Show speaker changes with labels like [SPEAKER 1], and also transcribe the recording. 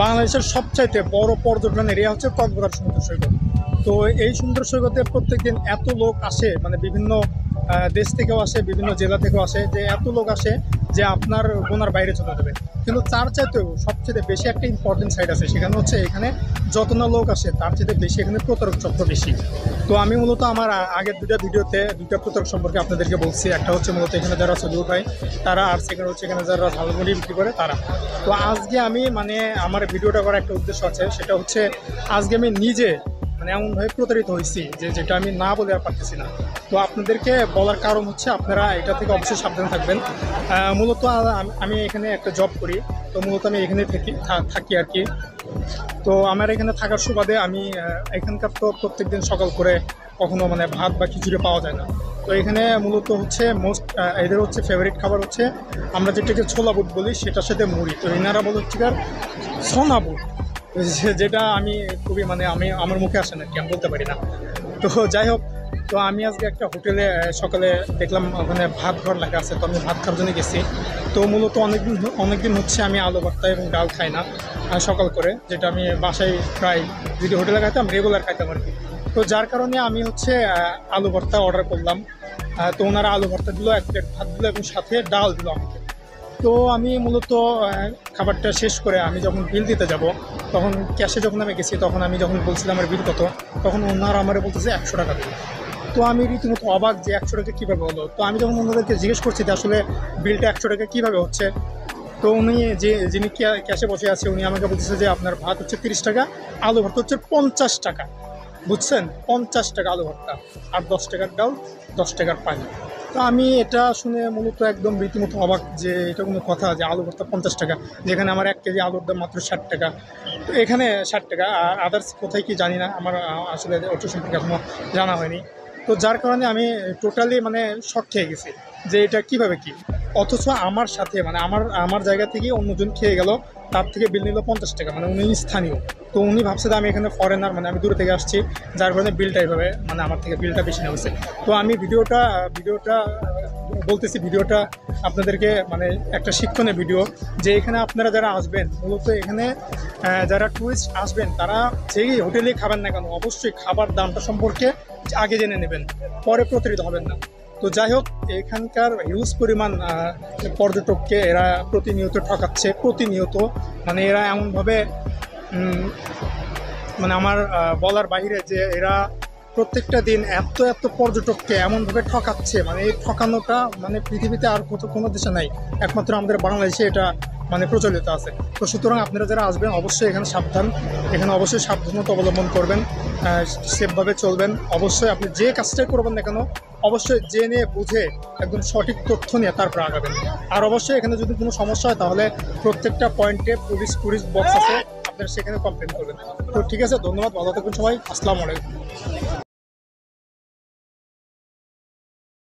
[SPEAKER 1] বাংলাদেশের সবচাইতে বড় পর্যটন এরিয়া হচ্ছে কক্সবাজার সমুদ্র সৈকত। তো এই সমুদ্র সৈকতে প্রত্যেকদিন এত লোক আসে, মানে বিভিন্ন দেশ থেকেও আসে, বিভিন্ন জেলা থেকেও আসে, যে এত লোক আসে যে আপনার গোনার বাইরে চলে যাবে। কিন্তু তার চাইতেও সবচেয়ে বেশি একটা ইম্পর্টেন্ট সাইড আছে, সেখানে হচ্ছে এখানে যত না লোক আসে তার চাইতে বেশি এখানে প্রতারক চক্র বেশি। তো আমি মূলত আমার আগের দুটা ভিডিওতে দুইটা প্রতারক সম্পর্কে আপনাদেরকে বলছি। একটা হচ্ছে মূলত এখানে যারা সজুর ভাই তারা, আর সেকেন্ড হচ্ছে এখানে যারা ঝালমুড়ি বিক্রি করে তারা। তো আজকে আমি মানে আমার ভিডিওটা করার একটা উদ্দেশ্য আছে, সেটা হচ্ছে আজকে আমি নিজে মানে এমনভাবে প্রতারিত হয়েছি যে যেটা আমি না বলে আর পারতেছি না। তো আপনাদেরকে বলার কারণ হচ্ছে আপনারা এটা থেকে অবশ্যই সাবধান থাকবেন। মূলত আমি এখানে একটা জব করি, তো মূলত আমি এখানে থাকি আর কি। তো আমার এখানে থাকার সুবাদে আমি এখানকার তো প্রত্যেকদিন সকাল করে কখনো মানে ভাত বা খিচুড়ি পাওয়া যায় না। তো এখানে মূলত হচ্ছে এদের হচ্ছে ফেভারিট খাবার হচ্ছে আমরা যেটাকে ছোলা বুট বলি, সেটার সাথে মুড়ি। তো এনারা বলে হচ্ছে সোনা বুট, যেটা আমি খুবই মানে আমার মুখে আসে না কি, আমি বলতে পারি না। তো যাই হোক, তো আমি আজকে একটা হোটেলে সকালে দেখলাম ওখানে ভাত ঘর লেখা আছে, তো আমি ভাত খাওয়ার জন্য গেছি। তো মূলত অনেকদিন হচ্ছে আমি আলু ভর্তা এবং ডাল খাই না সকাল করে, যেটা আমি বাসায় প্রায় যদি হোটেলে খাইতাম রেগুলার খাইতাম আর কি। তো যার কারণে আমি হচ্ছে আলু ভর্তা অর্ডার করলাম। তো ওনারা আলু ভর্তা দিল, এক প্লেট ভাত দিল এবং সাথে ডাল দিল আমাকে। তো আমি মূলত খাবারটা শেষ করে আমি যখন বিল দিতে যাব, তখন ক্যাশে যখন আমি গেছি, তখন আমি যখন বলছিলাম আমার বিল কত, তখন ওনারা আমার বলতেছে 100 টাকা দিল। তো আমি রীতিমতো অবাক যে 100 টাকা কীভাবে হলো। তো আমি যখন ওনাদেরকে জিজ্ঞেস করছি যে আসলে বিলটা 100 টাকা কীভাবে হচ্ছে, তো উনি যিনি ক্যাশে বসে আছে উনি আমাকে বলতেছে যে আপনার ভাত হচ্ছে 30 টাকা, আলু ভর্তা হচ্ছে 50 টাকা। বুঝছেন, 50 টাকা আলু ভর্তা, আর 10 টাকার ডাল, 10 টাকার পানি। তো আমি এটা শুনে মূলত একদম রীতিমতো অবাক যে এটা কোনো কথা, যে আলু ভর্তা 50 টাকা, যেখানে আমার 1 কেজি আলুর দাম মাত্র 60 টাকা। তো এখানে 60 টাকা, আর আদার্স কোথায় কি জানি না, আমার আসলে ওটা সম্পর্কে এখনও জানা হয়নি। তো যার কারণে আমি টোটালি মানে শক খেয়ে গেছি যে এটা কিভাবে কি, অথচ আমার সাথে মানে আমার জায়গা থেকে অন্যজন খেয়ে গেল, তার থেকে বিল নিল 50 টাকা, মানে উনি স্থানীয়। তো উনি ভাবছে যে আমি এখানে ফরেনার, মানে আমি দূরে থেকে আসছি, যার কারণে বিলটা এইভাবে মানে আমার থেকে বিলটা বেশি নেওয়া। তো আমি ভিডিওটা বলতেছি, ভিডিওটা আপনাদেরকে মানে একটা শিক্ষণীয় ভিডিও, যে এখানে আপনারা যারা আসবেন, মূলত এখানে যারা ট্যুরিস্ট আসবেন, তারা যেই হোটেলে খাবেন না কেন, অবশ্যই খাবার দামটা সম্পর্কে আগে জেনে নেবেন, পরে প্রতারিত হবেন না। তো যাই হোক, এখানকার হিউজ পরিমাণ পর্যটককে এরা প্রতিনিয়ত ঠকাচ্ছে, প্রতিনিয়ত মানে এরা এমনভাবে মানে আমার বলার বাইরে, যে এরা প্রত্যেকটা দিন এত পর্যটককে এমনভাবে ঠকাচ্ছে, মানে এই ঠকানোটা মানে পৃথিবীতে আর কোনো দেশে নাই, একমাত্র আমাদের বাংলাদেশে এটা মানে প্রচলিত আছে। তো সুতরাং আপনারা যারা আসবেন অবশ্যই এখানে সাবধান, এখানে অবশ্যই সাবধানতা অবলম্বন করবেন, সেফভাবে চলবেন। অবশ্যই আপনি যে কাজটাই করবেন না কেন, অবশ্যই জেনে বুঝে একদম সঠিক তথ্য নিয়ে তারপর আগাবেন। আর অবশ্যই এখানে যদি কোনো সমস্যা হয়, তাহলে প্রত্যেকটা পয়েন্টে পুলিশ বক্স আছে, আপনারা সেখানে কমপ্লেন করবেন। তো ঠিক আছে, ধন্যবাদ, ভালো থাকবেন সবাই, আসসালামু আলাইকুম।